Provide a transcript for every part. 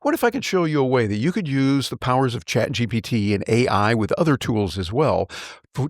What if I could show you a way that you could use the powers of ChatGPT and AI with other tools as well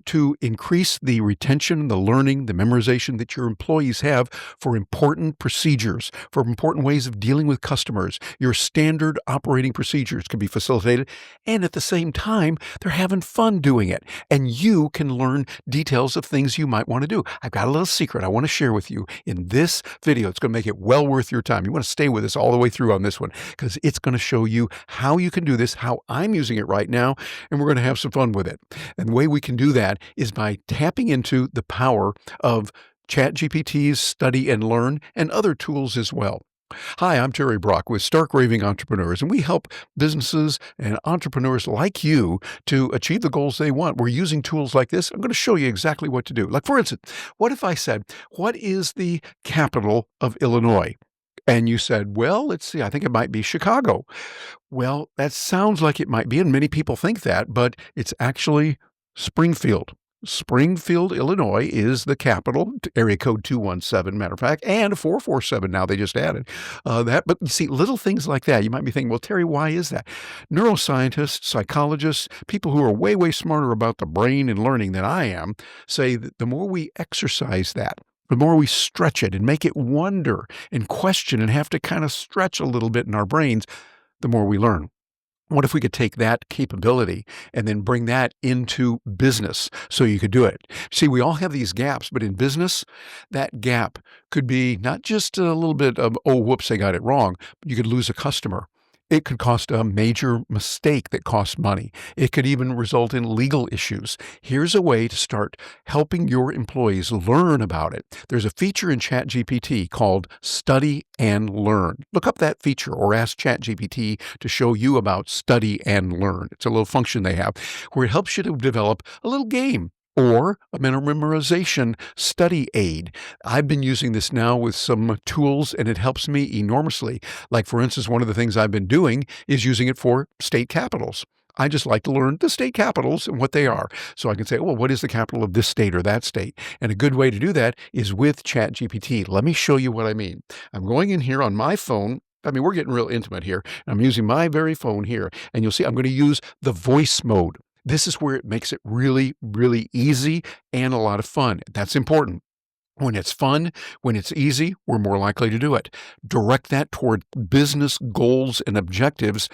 to increase the retention, the learning, the memorization that your employees have for important procedures, for important ways of dealing with customers? Your standard operating procedures can be facilitated, and at the same time, they're having fun doing it. And you can learn details of things you might want to do. I've got a little secret I want to share with you in this video. It's going to make it well worth your time. You want to stay with us all the way through on this one because it's going to show you how you can do this, how I'm using it right now, and we're going to have some fun with it. And the way we can do that is by tapping into the power of ChatGPT's Study and Learn and other tools as well. Hi, I'm Terry Brock with Stark Raving Entrepreneurs, and we help businesses and entrepreneurs like you to achieve the goals they want. We're using tools like this. I'm going to show you exactly what to do. Like, for instance, what if I said, what is the capital of Illinois? And you said, well, let's see, I think it might be Chicago. Well, that sounds like it might be, and many people think that, but it's actually Springfield. Springfield, Illinois is the capital, area code 217, matter of fact, and 447 now they just added that. But you see, little things like that, you might be thinking, well, Terry, why is that? Neuroscientists, psychologists, people who are way, way smarter about the brain and learning than I am, say that the more we exercise that, the more we stretch it and make it wonder and question and have to kind of stretch a little bit in our brains, the more we learn. What if we could take that capability and then bring that into business so you could do it? See, we all have these gaps, but in business, that gap could be not just a little bit of, oh, whoops, I got it wrong, but you could lose a customer. It could cost a major mistake that costs money. It could even result in legal issues. Here's a way to start helping your employees learn about it. There's a feature in ChatGPT called Study and Learn. Look up that feature or ask ChatGPT to show you about Study and Learn. It's a little function they have where it helps you to develop a little game or a memorization study aid. I've been using this now with some tools, and it helps me enormously. Like, for instance, one of the things I've been doing is using it for state capitals. I just like to learn the state capitals and what they are. So I can say, well, what is the capital of this state or that state? And a good way to do that is with ChatGPT. Let me show you what I mean. I'm going in here on my phone. I mean, we're getting real intimate here. I'm using my very phone here, and you'll see I'm going to use the voice mode. This is where it makes it really, really easy and a lot of fun. That's important. When it's fun, when it's easy, we're more likely to do it. Direct that toward business goals and objectives,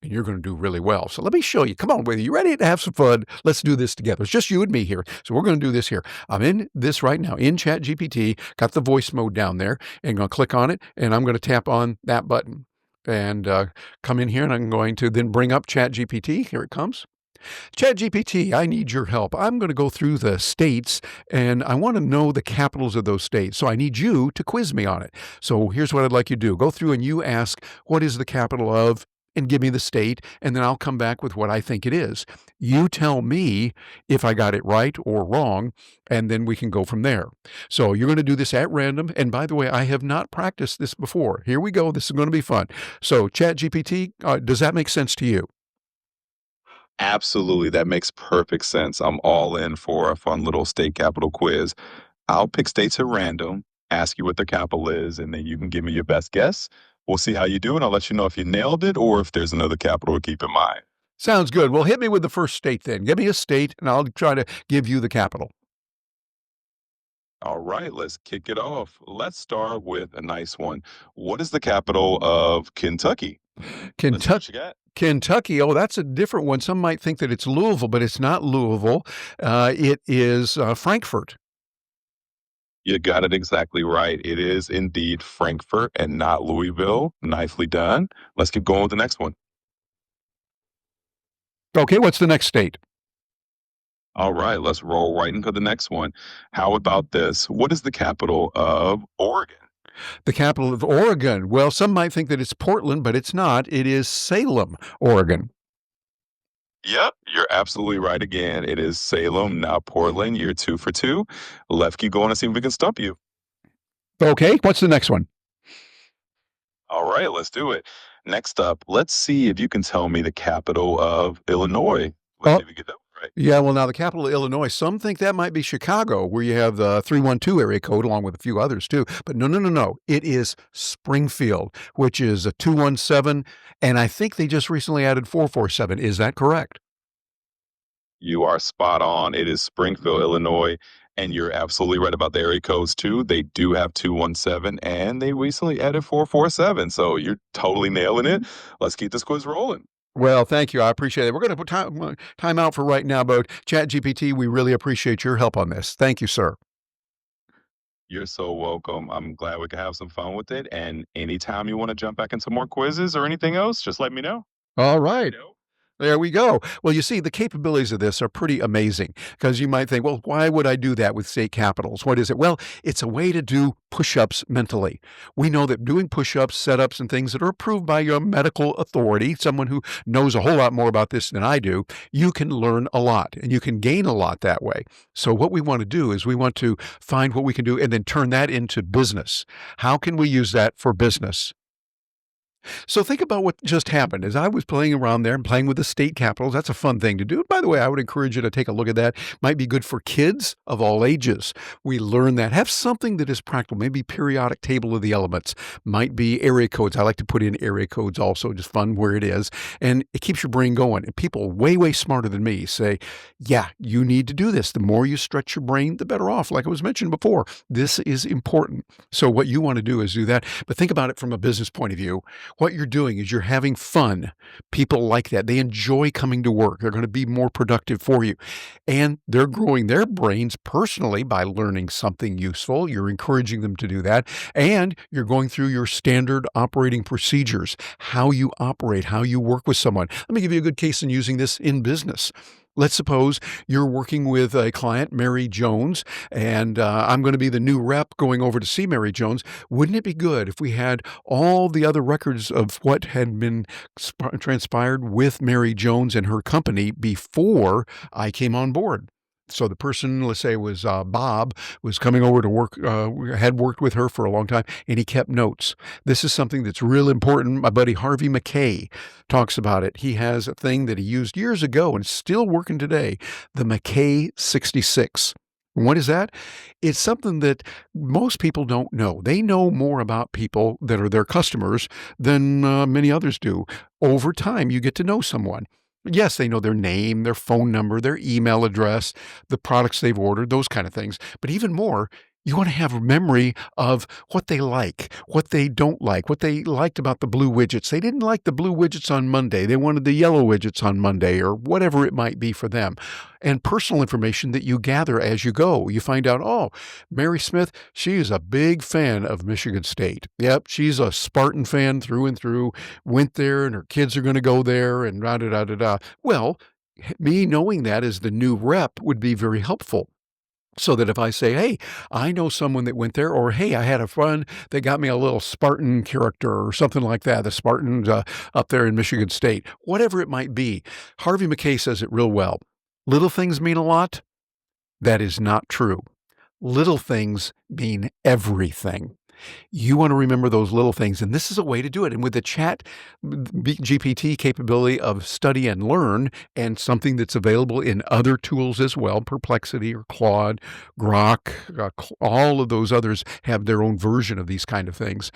and you're going to do really well. So let me show you. Come on, whether you ready to have some fun, let's do this together. It's just you and me here. So we're going to do this here. I'm in this right now in ChatGPT, got the voice mode down there, and I'm going to click on it, and I'm going to tap on that button and come in here, and I'm going to then bring up ChatGPT. Here it comes. ChatGPT, I need your help. I'm going to go through the states, and I want to know the capitals of those states. So I need you to quiz me on it. So here's what I'd like you to do. Go through and you ask, what is the capital of, and give me the state, and then I'll come back with what I think it is. You tell me if I got it right or wrong, and then we can go from there. So you're going to do this at random. And by the way, I have not practiced this before. Here we go. This is going to be fun. So ChatGPT, does that make sense to you? Absolutely. That makes perfect sense. I'm all in for a fun little state capital quiz. I'll pick states at random, ask you what the capital is, and then you can give me your best guess. We'll see how you do, and I'll let you know if you nailed it or if there's another capital to keep in mind. Sounds good. Well, hit me with the first state then. Give me a state, and I'll try to give you the capital. All right, let's kick it off. Let's start with a nice one. What is the capital of Kentucky? Let's see what Kentucky. you got. Kentucky. Oh, that's a different one. Some might think that it's Louisville, but it's not Louisville. It is Frankfurt. You got it exactly right. It is indeed Frankfurt and not Louisville. Nicely done. Let's keep going with the next one. Okay, what's the next state? All right, let's roll right into the next one. How about this? What is the capital of Oregon? The capital of Oregon. Well, some might think that it's Portland, but it's not. It is Salem, Oregon. Yep, you're absolutely right again. It is Salem, not Portland. You're 2 for 2. Let's keep going and see if we can stump you. Okay, what's the next one? All right, let's do it. Next up, let's see if you can tell me the capital of Illinois. Let's Oh, see if you get that right. right? Yeah, well, now the capital of Illinois, some think that might be Chicago, where you have the 312 area code along with a few others too. But no, no, no, no. It is Springfield, which is a 217. And I think they just recently added 447. Is that correct? You are spot on. It is Springfield, Illinois, and you're absolutely right about the area codes too. They do have 217 and they recently added 447. So you're totally nailing it. Let's keep this quiz rolling. Well, thank you. I appreciate it. We're going to put time out for right now, but ChatGPT, we really appreciate your help on this. Thank you, sir. You're so welcome. I'm glad we could have some fun with it. And anytime you want to jump back into more quizzes or anything else, just let me know. All right. There we go. Well, you see, the capabilities of this are pretty amazing because you might think, well, why would I do that with state capitals? What is it? Well, it's a way to do push ups mentally. We know that doing push ups, setups, and things that are approved by your medical authority, someone who knows a whole lot more about this than I do, you can learn a lot and you can gain a lot that way. So, what we want to do is we want to find what we can do and then turn that into business. How can we use that for business? So think about what just happened. As I was playing around there and playing with the state capitals, that's a fun thing to do. By the way, I would encourage you to take a look at that. Might be good for kids of all ages. We learn that. Have something that is practical, maybe periodic table of the elements, might be area codes. I like to put in area codes also, just fun where it is. And it keeps your brain going. And people way, way smarter than me say, yeah, you need to do this. The more you stretch your brain, the better off. Like I was mentioned before, this is important. So what you want to do is do that. But think about it from a business point of view. What you're doing is you're having fun. People like that. They enjoy coming to work. They're going to be more productive for you. And they're growing their brains personally by learning something useful. You're encouraging them to do that. And you're going through your standard operating procedures, how you operate, how you work with someone. Let me give you a good case in using this in business. Let's suppose you're working with a client, Mary Jones, and I'm going to be the new rep going over to see Mary Jones. Wouldn't it be good if we had all the other records of what had been transpired with Mary Jones and her company before I came on board? So the person, let's say it was Bob, was coming over to work, had worked with her for a long time, and he kept notes. This is something that's real important. My buddy Harvey McKay talks about it. He has a thing that he used years ago and still working today, the McKay 66. What is that? It's something that most people don't know. They know more about people that are their customers than many others do. Over time, you get to know someone. Yes, they know their name, their phone number, their email address, the products they've ordered, those kind of things. But even more, you want to have a memory of what they like, what they don't like, what they liked about the blue widgets. They didn't like the blue widgets on Monday. They wanted the yellow widgets on Monday or whatever it might be for them. And personal information that you gather as you go. You find out, oh, Mary Smith, she is a big fan of Michigan State. Yep, she's a Spartan fan through and through, went there and her kids are going to go there and da da da da da. Well, me knowing that as the new rep would be very helpful. So that if I say, hey, I know someone that went there, or hey, I had a friend that got me a little Spartan character or something like that, the Spartans up there in Michigan State, whatever it might be. Harvey McKay says it real well. Little things mean a lot. That is not true. Little things mean everything. You want to remember those little things, and this is a way to do it. And with the GPT capability of study and learn, and something that's available in other tools as well, Perplexity or Claude, Grok, all of those others have their own version of these kind of things.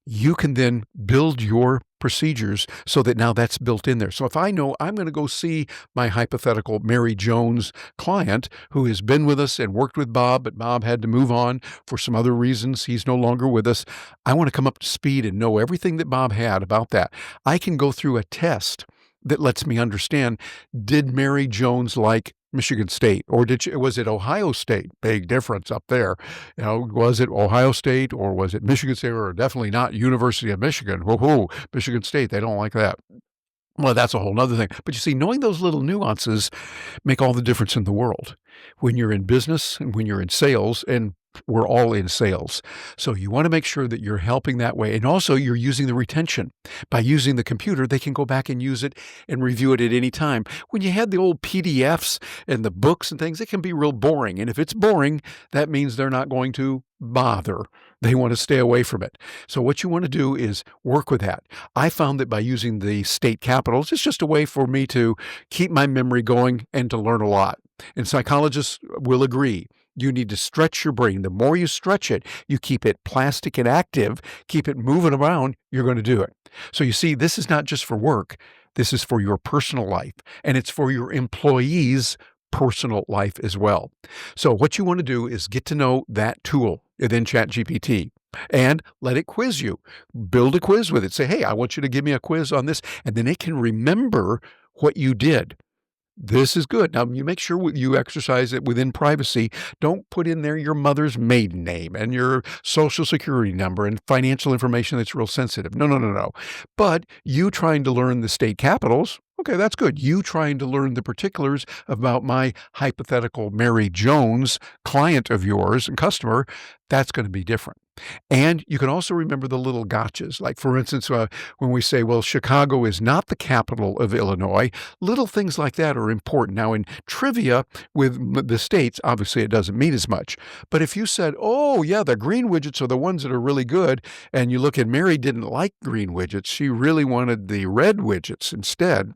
You can then build your procedures so that now that's built in there. So if I know I'm going to go see my hypothetical Mary Jones client who has been with us and worked with Bob, but Bob had to move on for some other reasons. He's no longer with us. I want to come up to speed and know everything that Bob had about that. I can go through a test that lets me understand, did Mary Jones like Michigan State, or was it Ohio State? Big difference up there. You know, was it Ohio State or was it Michigan State, or definitely not University of Michigan? Whoa, Michigan State, they don't like that. Well, that's a whole nother thing. But you see, knowing those little nuances make all the difference in the world. When you're in business and when you're in sales, and We're all in sales. So you want to make sure that you're helping that way. And also you're using the retention. By using the computer, they can go back and use it and review it at any time. When you had the old PDFs and the books and things, it can be real boring. And if it's boring, that means they're not going to bother. They want to stay away from it. So what you want to do is work with that. I found that by using the state capitals, it's just a way for me to keep my memory going and to learn a lot. And psychologists will agree. You need to stretch your brain. The more you stretch it, you keep it plastic and active, keep it moving around, you're going to do it. So you see, this is not just for work. This is for your personal life, and it's for your employees' personal life as well. So what you want to do is get to know that tool within ChatGPT and let it quiz you. Build a quiz with it. Say, hey, I want you to give me a quiz on this, and then it can remember what you did. This is good. Now, you make sure you exercise it within privacy. Don't put in there your mother's maiden name and your social security number and financial information that's real sensitive. No, no, no, no. But you trying to learn the state capitals, okay, that's good. You trying to learn the particulars about my hypothetical Mary Jones client of yours and customer, that's going to be different. And you can also remember the little gotchas. Like, for instance, when we say, well, Chicago is not the capital of Illinois, little things like that are important. Now, in trivia with the states, obviously it doesn't mean as much. But if you said, oh, yeah, the green widgets are the ones that are really good, and you look at Mary didn't like green widgets, she really wanted the red widgets instead.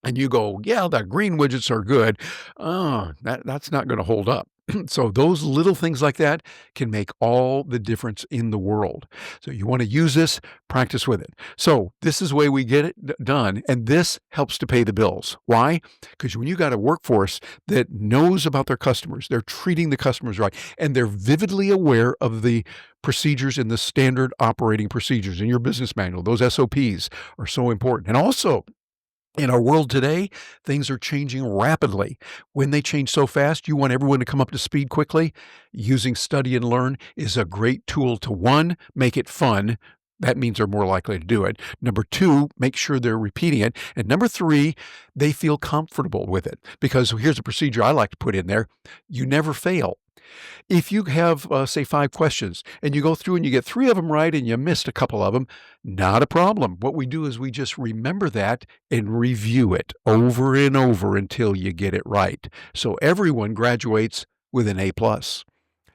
And you go, yeah, the green widgets are good. That's not going to hold up. So those little things like that can make all the difference in the world. So you want to use this, practice with it. So this is the way we get it done, and this helps to pay the bills. Why? Because when you got a workforce that knows about their customers, they're treating the customers right, and they're vividly aware of the procedures in the standard operating procedures in your business manual. Those SOPs are so important. And also, in our world today, things are changing rapidly. When they change so fast, you want everyone to come up to speed quickly. Using Study and Learn is a great tool to, one, make it fun. That means they're more likely to do it. Number two, make sure they're repeating it. And number three, they feel comfortable with it. Because here's a procedure I like to put in there. You never fail. If you have, say, 5 questions and you go through and you get 3 of them right and you missed a couple of them, not a problem. What we do is we just remember that and review it over and over until you get it right. So everyone graduates with an A+.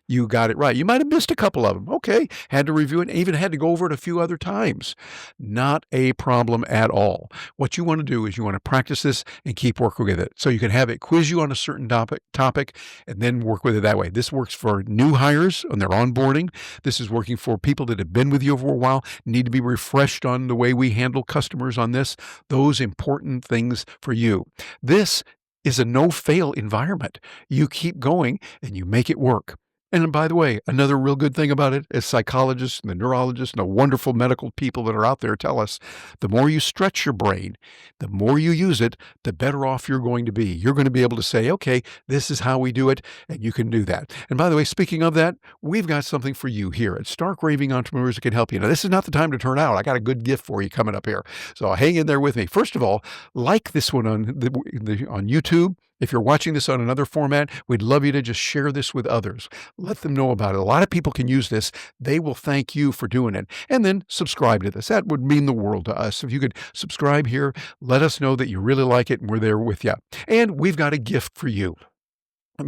You got it right. You might have missed a couple of them. Okay, had to review it, even had to go over it a few other times. Not a problem at all. What you want to do is you want to practice this and keep working with it. So you can have it quiz you on a certain topic and then work with it that way. This works for new hires on their onboarding. This is working for people that have been with you for a while, need to be refreshed on the way we handle customers on this. Those important things for you. This is a no-fail environment. You keep going and you make it work. And by the way, another real good thing about it, as psychologists and the neurologists and the wonderful medical people that are out there tell us, the more you stretch your brain, the more you use it, the better off you're going to be. You're going to be able to say, okay, this is how we do it, and you can do that. And by the way, speaking of that, we've got something for you here at Stark Raving Entrepreneurs that can help you. Now, this is not the time to turn out. I got a good gift for you coming up here. So hang in there with me. First of all, like this one on YouTube. If you're watching this on another format, we'd love you to just share this with others. Let them know about it. A lot of people can use this. They will thank you for doing it. And then subscribe to this. That would mean the world to us. If you could subscribe here, let us know that you really like it and we're there with you. And we've got a gift for you.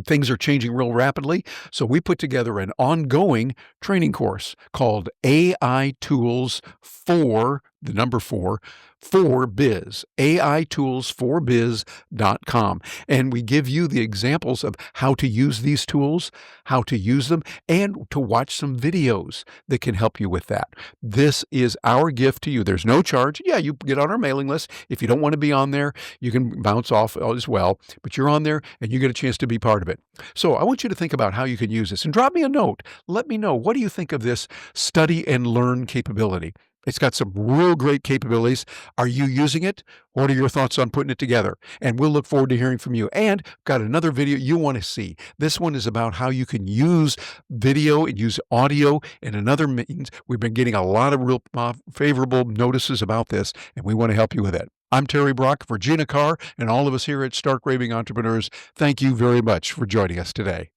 Things are changing real rapidly, so we put together an ongoing training course called AI Tools for, the number 4, for Biz, AITools4Biz.com. And we give you the examples of how to use these tools, how to use them, and to watch some videos that can help you with that. This is our gift to you. There's no charge. Yeah, you get on our mailing list. If you don't want to be on there, you can bounce off as well, but you're on there and you get a chance to be part of it. So I want you to think about how you can use this and drop me a note. Let me know, what do you think of this study and learn capability? It's got some real great capabilities. Are you using it? What are your thoughts on putting it together? And we'll look forward to hearing from you. And got another video you want to see. This one is about how you can use video and use audio and another means. We've been getting a lot of real favorable notices about this, and we want to help you with it. I'm Terry Brock, Virginia Carr, and all of us here at Stark Raving Entrepreneurs. Thank you very much for joining us today.